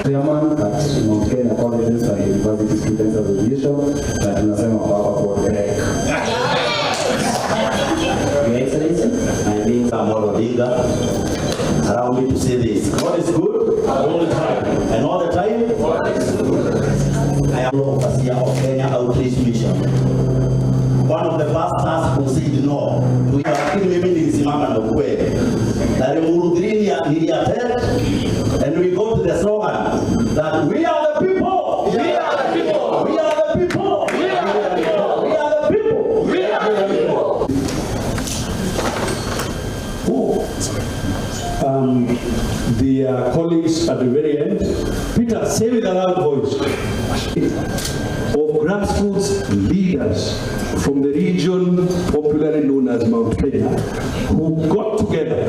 chairman at Mount Kenya Colleges and University Students Association, na tunasema baba kwa Derek. Your Excellency, my name is Amolo Odinga. Allow me to say this: God is good all the time, and all the time God is good. I am overseer of Kenya Outreach Mission. One of the pastors who said no. Lakini mimi nilisimama na ukweli. Na Murudhini niliattend, and we go to the slogan that we are the people. We are the people. We are the people. We are the people. We are the people. We are the people. The colleagues at the very end, Peter, say with a loud voice, of grassroots leaders from the region popularly known as Mount Kenya, who got together.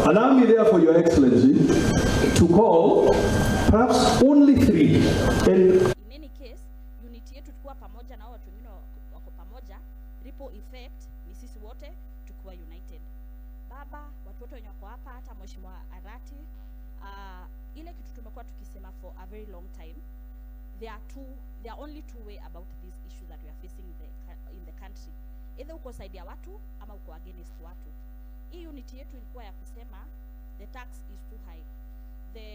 Allow me therefore, Your Excellency, to call perhaps only three. In any case, unity yetu tukua pamoja na watu wengine wako pamoja, ripple effect ni sisi wote tukua united. Baba, watoto wenye wako hapa, hata Mheshimiwa Arati, ile kitu tumekuwa tukisema for a very long time, there are only two way about this issue that we are facing in the country. Either uko side ya watu ama uko against watu. Hii unity yetu ilikuwa ya kusema the tax is too high. The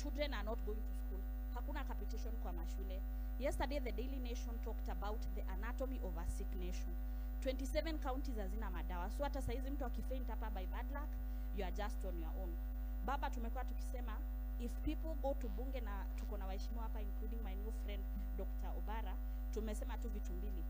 children are not going to school. Hakuna capitation kwa mashule. Yesterday the Daily Nation talked about the anatomy of a sick nation. 27 counties hazina madawa. So hata saizi mtu akifaint hapa by bad luck, you are just on your own. Baba, tumekuwa tukisema if people go to bunge, na tuko na waheshimiwa hapa including my new friend Dr. Obara, tumesema tu vitu mbili.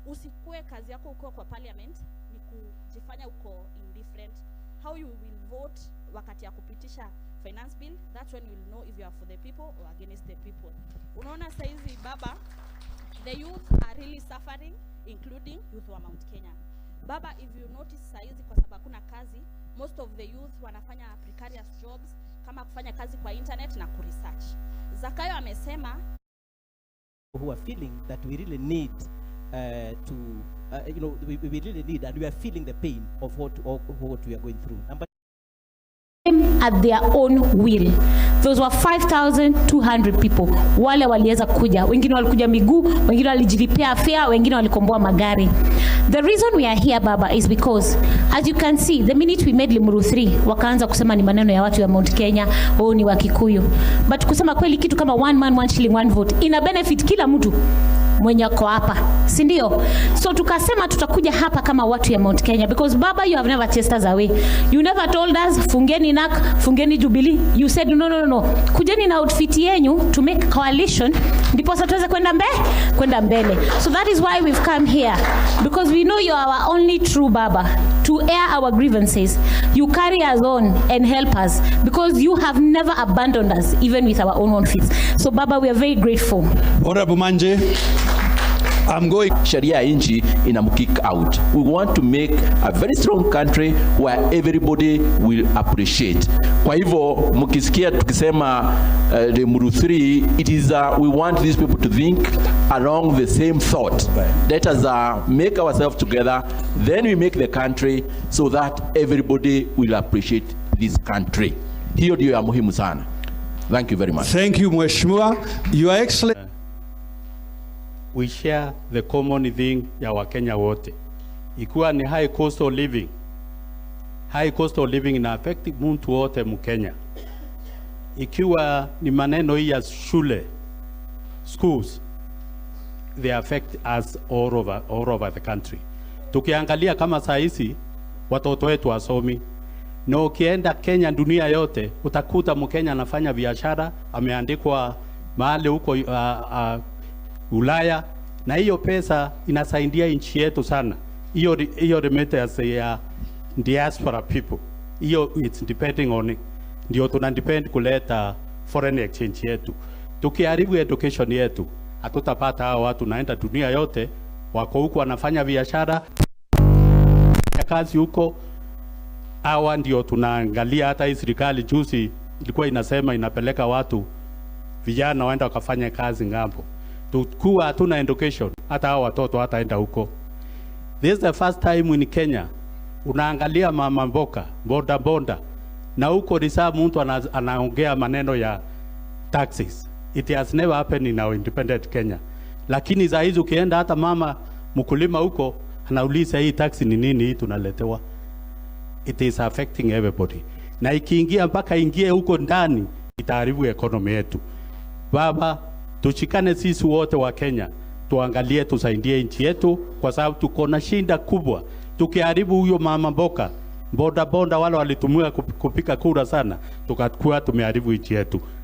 Usikue kazi yako uko kwa parliament ni kujifanya uko indifferent. How you will vote wakati ya kupitisha finance bill, that's when you will know if you are for the people or against the people. Unaona saizi baba, the youth are really suffering, including youth wa Mount Kenya. Baba, if you notice saizi kwa sababu kuna kazi, most of the youth wanafanya precarious jobs kama kufanya kazi kwa internet na kuresearch. Zakayo amesema who are feeling that we really need we really need, and we are feeling the pain of what we are going through. At their own will. Those were 5,200 people. Wale waliweza kuja, wengine walikuja miguu, wengine walijilipia fare, wengine walikomboa magari. The reason we are here, Baba, is because as you can see, the minute we made Limuru 3, wakaanza kusema ni maneno ya watu ya Mount Kenya, ni wa Kikuyu. But kusema kweli kitu kama one man, one shilling, one vote ina benefit kila mtu mwenye ako hapa, si ndio? So tukasema tutakuja hapa kama watu ya Mount Kenya, because Baba, you have never chased us away. You never told us fungeni NAK, fungeni Jubilee. You said no, kujeni na outfit yenyu to make coalition ndipo sasa tuweze kwenda mbele. So that is why we've come here, because we know you are our only true Baba to air our grievances. You carry us on and help us, because you have never abandoned us even with our own feet. So Baba, we are very grateful. Honorable Manje, I'm going. Sharia inchi kick out. We want to make a very strong country where everybody will appreciate. Kwa hivyo mkisikia tukisema Limuru 3, it is we want these people to think along the same thought. Let us make ourselves together, then we make the country so that everybody will appreciate this country. Hiyo ndio ya muhimu sana. Thank you very much. Thank you, Mheshimiwa. You are excellent. We share the common thing ya Wakenya wote. Ikiwa ni high cost of living. High cost of living ina affect mtu wote Mkenya. Ikiwa ni maneno hii ya shule, schools, they affect us all over the country. Tukiangalia kama saa hizi watoto wetu wasomi, na ukienda Kenya, dunia yote utakuta Mkenya anafanya biashara, ameandikwa mahali huko Ulaya, na hiyo pesa inasaidia nchi yetu sana. Hiyo remittance ya diaspora people, hiyo it's depending on it. Ndio tunadepend kuleta foreign exchange yetu. Tukiharibu education yetu, hatutapata hao watu naenda dunia yote, wako huko wanafanya biashara, kazi huko. Hawa ndio tunaangalia. Hata hii serikali juzi ilikuwa inasema inapeleka watu vijana waenda wakafanya kazi ngambo. Tukua hatuna education, hata hao watoto hataenda huko. This is the first time in Kenya unaangalia mama mboka, boda na huko ni saa mtu anaongea maneno ya taxes. It has never happened in our independent Kenya. Lakini za hizo ukienda hata mama mkulima huko anauliza hii taxi ni nini hii tunaletewa. It is affecting everybody. Na ikiingia mpaka ingie huko ndani itaharibu economy yetu. Baba, tushikane sisi wote wa Kenya, tuangalie tusaidie nchi yetu kwa sababu tuko na shinda kubwa. Tukiharibu huyo mama mboka, boda wale walitumia kupika kura sana, tukakuwa tumeharibu nchi yetu.